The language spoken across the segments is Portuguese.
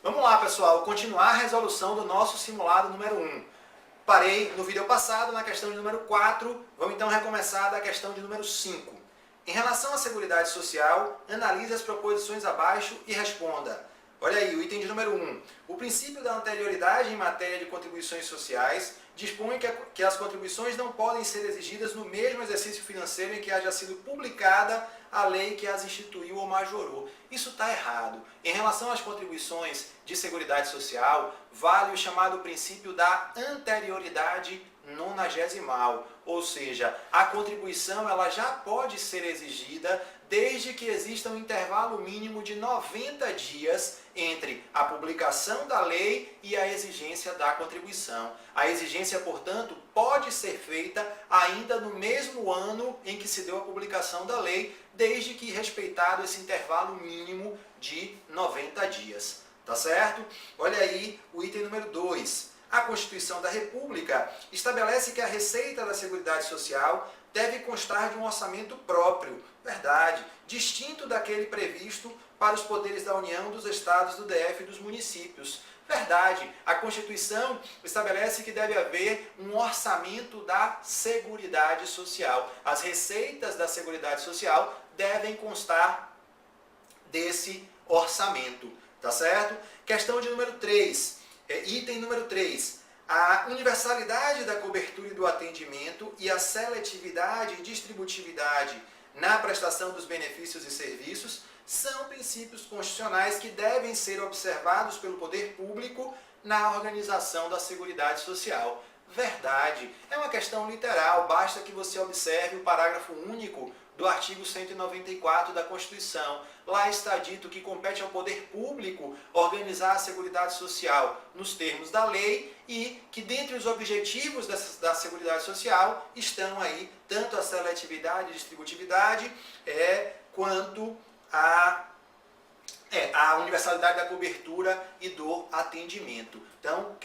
Vamos lá, pessoal, continuar a resolução do nosso simulado número 1. Parei no vídeo passado na questão de número 4, vamos então recomeçar da questão de número 5. Em relação à Seguridade Social, analise as proposições abaixo e responda. Olha aí, o item de número 1. O princípio da anterioridade em matéria de contribuições sociais dispõe que as contribuições não podem ser exigidas no mesmo exercício financeiro em que haja sido publicada a lei que as instituiu ou majorou. Isso está errado. Em relação às contribuições de Seguridade Social, vale o chamado princípio da anterioridade nonagesimal, ou seja, a contribuição ela já pode ser exigida desde que exista um intervalo mínimo de 90 dias entre a publicação da lei e a exigência da contribuição. A exigência, portanto, pode ser feita ainda no mesmo ano em que se deu a publicação da lei, desde que respeitado esse intervalo mínimo de 90 dias. Tá certo? Olha aí o item número 2. A Constituição da República estabelece que a receita da Seguridade Social deve constar de um orçamento próprio, verdade, distinto daquele previsto para os poderes da União, dos Estados, do DF e dos municípios. Verdade, a Constituição estabelece que deve haver um orçamento da Seguridade Social. As receitas da Seguridade Social devem constar desse orçamento, tá certo? Questão de número 3. Item número 3. A universalidade da cobertura e do atendimento e a seletividade e distributividade na prestação dos benefícios e serviços são princípios constitucionais que devem ser observados pelo poder público na organização da Seguridade Social. Verdade. É uma questão literal, basta que você observe o parágrafo único do artigo 194 da Constituição. Lá está dito que compete ao poder público organizar a Seguridade Social nos termos da lei e que dentre os objetivos da Seguridade Social estão aí tanto a seletividade e distributividade quanto a universalidade da cobertura e do atendimento. Então,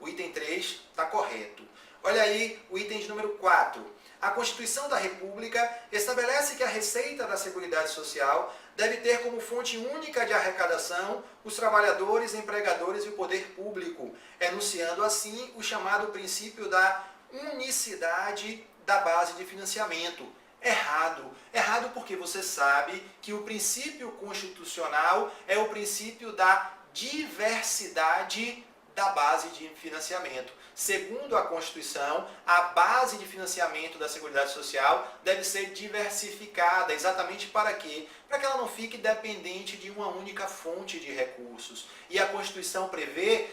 o item 3 está correto. Olha aí o item de número 4. A Constituição da República estabelece que a receita da Seguridade Social deve ter como fonte única de arrecadação os trabalhadores, empregadores e o poder público, enunciando assim o chamado princípio da unicidade da base de financiamento. Errado. Errado porque você sabe que o princípio constitucional é o princípio da diversidade da base de financiamento. Segundo a Constituição, a base de financiamento da Seguridade Social deve ser diversificada. Exatamente para quê? Para que ela não fique dependente de uma única fonte de recursos. E a Constituição prevê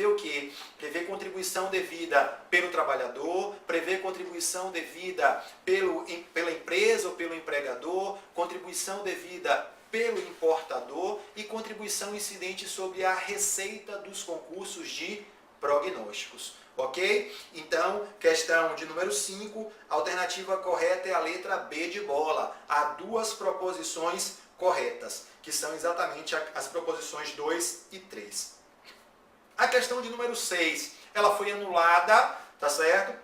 o quê? Prevê contribuição devida pelo trabalhador, prevê contribuição devida pela empresa ou pelo empregador, contribuição devida pelo importador e contribuição incidente sobre a receita dos concursos de prognósticos. Ok? Então, questão de número 5, a alternativa correta é a letra B de bola. Há duas proposições corretas, que são exatamente as proposições 2 e 3. A questão de número 6, ela foi anulada, tá certo?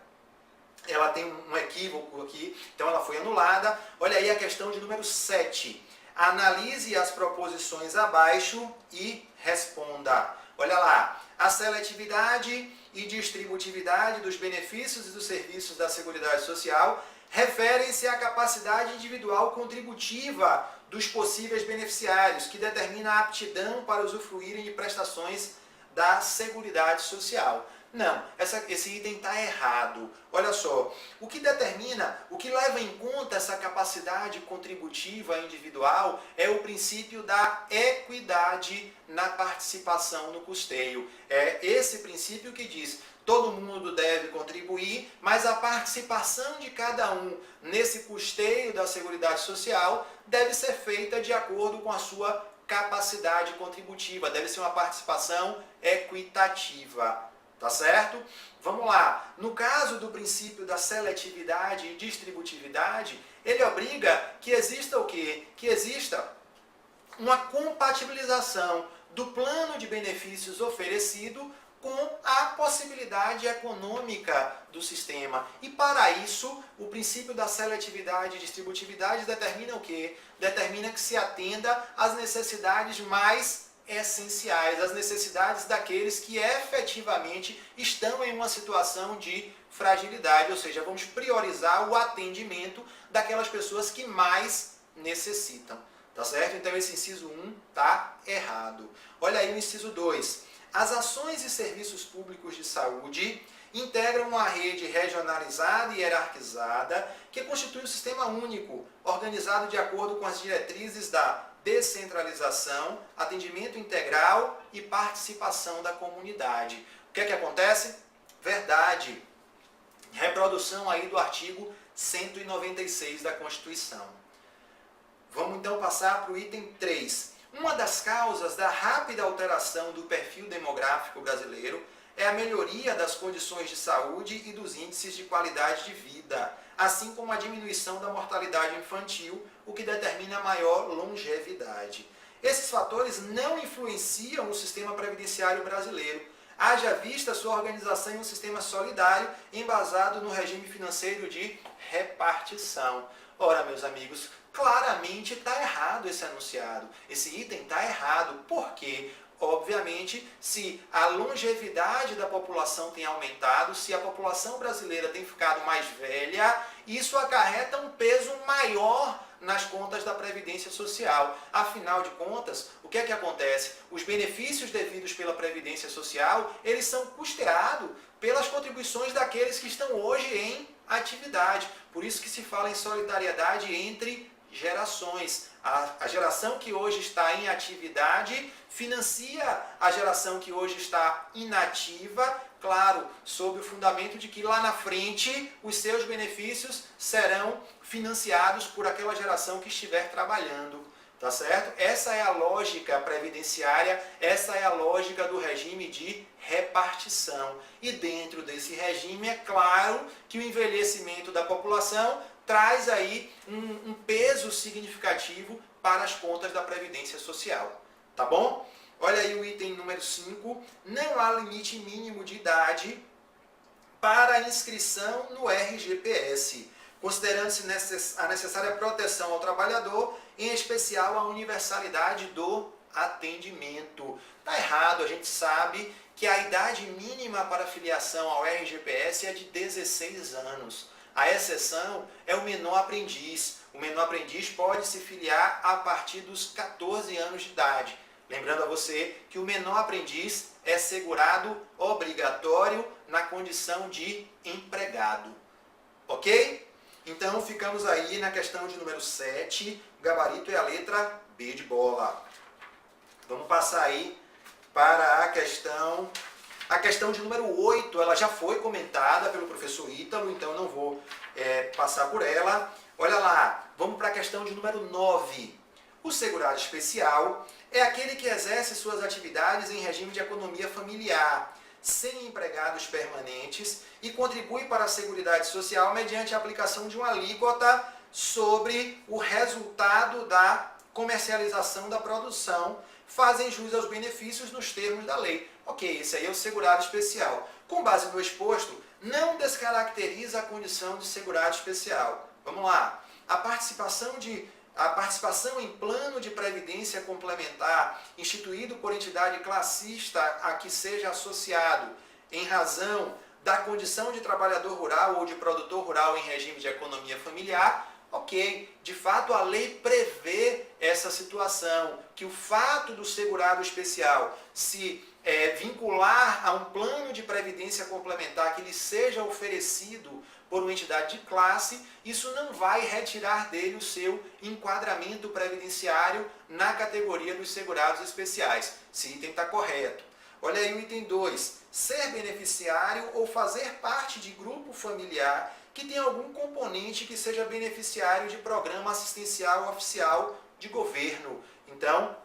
Ela tem um equívoco aqui, então ela foi anulada. Olha aí a questão de número 7. Analise as proposições abaixo e responda. Olha lá, a seletividade e distributividade dos benefícios e dos serviços da Seguridade Social referem-se à capacidade individual contributiva dos possíveis beneficiários, que determina a aptidão para usufruírem de prestações da Seguridade Social. Não, esse item está errado. Olha só, o que leva em conta essa capacidade contributiva individual é o princípio da equidade na participação no custeio. É esse princípio que diz: todo mundo deve contribuir, mas a participação de cada um nesse custeio da Seguridade Social deve ser feita de acordo com a sua capacidade contributiva. Deve ser uma participação equitativa. Tá certo? Vamos lá. No caso do princípio da seletividade e distributividade, ele obriga que exista o quê? Que exista uma compatibilização do plano de benefícios oferecido com a possibilidade econômica do sistema. E para isso, o princípio da seletividade e distributividade determina o quê? Determina que se atenda às necessidades mais essenciais, as necessidades daqueles que efetivamente estão em uma situação de fragilidade, ou seja, vamos priorizar o atendimento daquelas pessoas que mais necessitam, tá certo? Então esse inciso 1 tá errado. Olha aí o inciso 2. As ações e serviços públicos de saúde integram uma rede regionalizada e hierarquizada que constitui um sistema único, organizado de acordo com as diretrizes da descentralização, atendimento integral e participação da comunidade. O que é que acontece? Verdade. Reprodução aí do artigo 196 da Constituição. Vamos então passar para o item 3. Uma das causas da rápida alteração do perfil demográfico brasileiro é a melhoria das condições de saúde e dos índices de qualidade de vida, assim como a diminuição da mortalidade infantil, o que determina maior longevidade. Esses fatores não influenciam o sistema previdenciário brasileiro, haja vista sua organização em um sistema solidário embasado no regime financeiro de repartição. Ora, meus amigos, claramente está errado esse enunciado. Esse item está errado. Por quê? Obviamente, se a longevidade da população tem aumentado, se a população brasileira tem ficado mais velha, isso acarreta um peso maior nas contas da Previdência Social. Afinal de contas, o que é que acontece? Os benefícios devidos pela Previdência Social, eles são custeados pelas contribuições daqueles que estão hoje em atividade. Por isso que se fala em solidariedade entre gerações. A geração que hoje está em atividade financia a geração que hoje está inativa, claro, sob o fundamento de que lá na frente os seus benefícios serão financiados por aquela geração que estiver trabalhando, tá certo? Essa é a lógica previdenciária, essa é a lógica do regime de repartição. E dentro desse regime é claro que o envelhecimento da população traz aí um peso significativo para as contas da Previdência Social. Tá bom? Olha aí o item número 5. Não há limite mínimo de idade para a inscrição no RGPS, considerando-se a necessária proteção ao trabalhador, em especial a universalidade do atendimento. Tá errado, a gente sabe que a idade mínima para filiação ao RGPS é de 16 anos. A exceção é o menor aprendiz. O menor aprendiz pode se filiar a partir dos 14 anos de idade. Lembrando a você que o menor aprendiz é segurado obrigatório na condição de empregado. Ok? Então ficamos aí na questão de número 7. O gabarito é a letra B de bola. Vamos passar aí para a questão... A questão de número 8, ela já foi comentada pelo professor Ítalo, então não vou passar por ela. Olha lá, vamos para a questão de número 9. O segurado especial é aquele que exerce suas atividades em regime de economia familiar, sem empregados permanentes e contribui para a Seguridade Social mediante a aplicação de uma alíquota sobre o resultado da comercialização da produção, fazem jus aos benefícios nos termos da lei. Ok, esse aí é o segurado especial. Com base no exposto, não descaracteriza a condição de segurado especial. Vamos lá. A participação em plano de previdência complementar instituído por entidade classista a que seja associado em razão da condição de trabalhador rural ou de produtor rural em regime de economia familiar, ok, de fato a lei prevê essa situação, que o fato do segurado especial se vincular a um plano de previdência complementar que lhe seja oferecido por uma entidade de classe, isso não vai retirar dele o seu enquadramento previdenciário na categoria dos segurados especiais. Esse item está correto. Olha aí o item 2. Ser beneficiário ou fazer parte de grupo familiar que tem algum componente que seja beneficiário de programa assistencial oficial de governo. Então,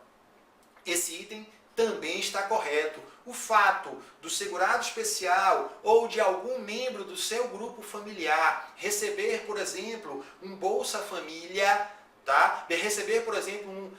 esse item também está correto. O fato do segurado especial ou de algum membro do seu grupo familiar receber, por exemplo, um Bolsa Família, tá? Receber, por exemplo, um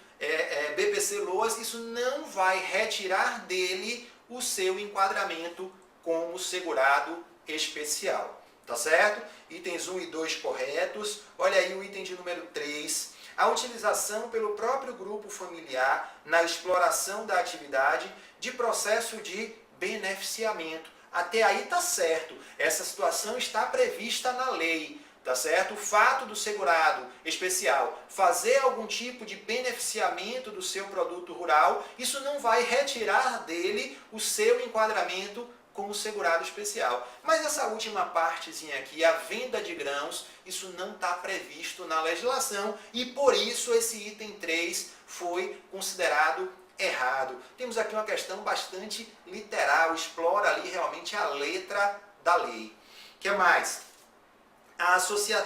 BPC Loas, isso não vai retirar dele o seu enquadramento como segurado especial. Tá certo? Itens 1 e 2 corretos. Olha aí o item de número 3. a utilização pelo próprio grupo familiar na exploração da atividade de processo de beneficiamento. Até aí está certo, essa situação está prevista na lei, tá certo? O fato do segurado especial fazer algum tipo de beneficiamento do seu produto rural, isso não vai retirar dele o seu enquadramento como segurado especial. Mas essa última partezinha aqui, a venda de grãos, isso não está previsto na legislação e por isso esse item 3 foi considerado errado. Temos aqui uma questão bastante literal, explora ali realmente a letra da lei. O que mais?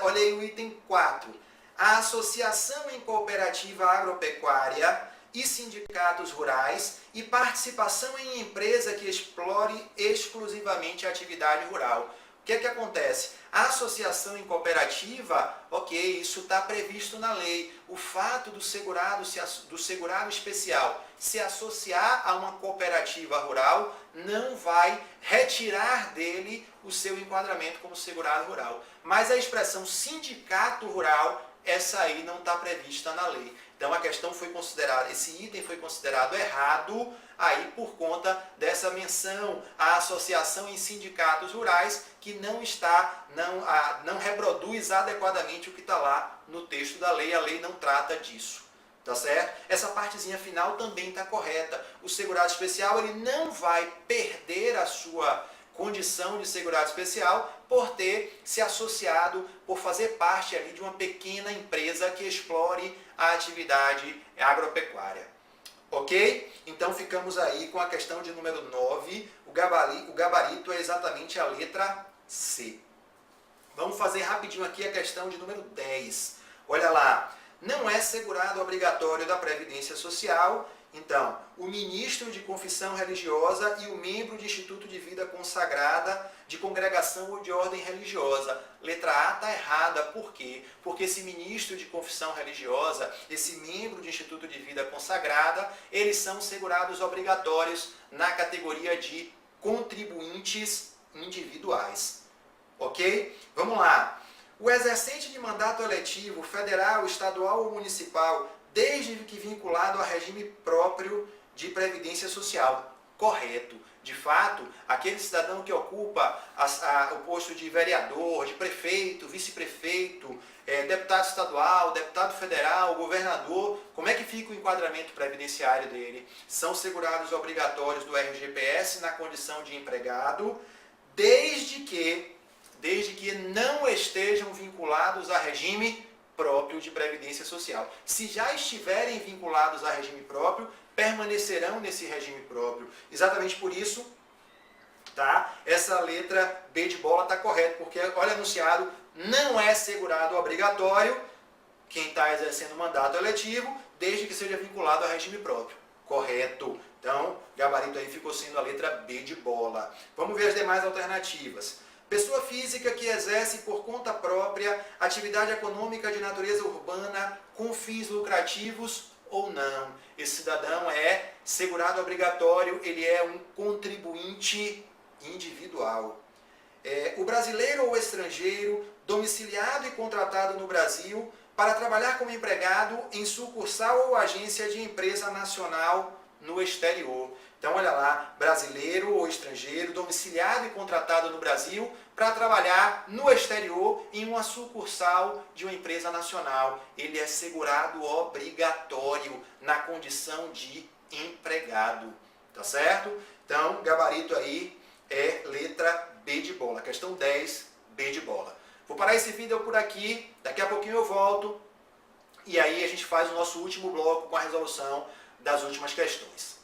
Olha aí o item 4. A associação em cooperativa agropecuária e sindicatos rurais e participação em empresa que explore exclusivamente a atividade rural. O que é que acontece? A associação em cooperativa, ok, isso está previsto na lei. O fato do segurado especial se associar a uma cooperativa rural não vai retirar dele o seu enquadramento como segurado rural. Mas a expressão sindicato rural, essa aí não está prevista na lei. Então a questão foi considerada, esse item foi considerado errado aí por conta dessa menção à associação em sindicatos rurais que não reproduz adequadamente o que está lá no texto da lei. A lei não trata disso, tá certo? Essa partezinha final também está correta. O segurado especial ele não vai perder a sua condição de segurado especial por ter se associado, por fazer parte ali de uma pequena empresa que explore a atividade agropecuária. Ok? Então ficamos aí com a questão de número 9. O gabarito é exatamente a letra C. Vamos fazer rapidinho aqui a questão de número 10. Olha lá. Não é segurado obrigatório da Previdência Social. Então, o ministro de confissão religiosa e o membro de instituto de vida consagrada, de congregação ou de ordem religiosa. Letra A está errada. Por quê? Porque esse ministro de confissão religiosa, esse membro de instituto de vida consagrada, eles são segurados obrigatórios na categoria de contribuintes individuais. Ok? Vamos lá. O exercente de mandato eletivo federal, estadual ou municipal, desde que vinculado a regime próprio de previdência social. Correto. De fato, aquele cidadão que ocupa o posto de vereador, de prefeito, vice-prefeito, deputado estadual, deputado federal, governador, como é que fica o enquadramento previdenciário dele? São segurados obrigatórios do RGPS na condição de empregado, desde que não estejam vinculados a regime próprio de previdência social. Se já estiverem vinculados a regime próprio, permanecerão nesse regime próprio. Exatamente por isso, tá? Essa letra B de bola está correta, porque, olha, enunciado, não é segurado obrigatório quem está exercendo mandato eletivo, desde que seja vinculado a regime próprio. Correto. Então, gabarito aí ficou sendo a letra B de bola. Vamos ver as demais alternativas. Pessoa física que exerce por conta própria atividade econômica de natureza urbana com fins lucrativos ou não. Esse cidadão é segurado obrigatório, ele é um contribuinte individual. O brasileiro ou estrangeiro domiciliado e contratado no Brasil para trabalhar como empregado em sucursal ou agência de empresa nacional no exterior. Então, olha lá, brasileiro ou estrangeiro, domiciliado e contratado no Brasil para trabalhar no exterior em uma sucursal de uma empresa nacional. Ele é segurado obrigatório na condição de empregado. Tá certo? Então, gabarito aí é letra B de bola. Questão 10, B de bola. Vou parar esse vídeo por aqui, daqui a pouquinho eu volto e aí a gente faz o nosso último bloco com a resolução das últimas questões.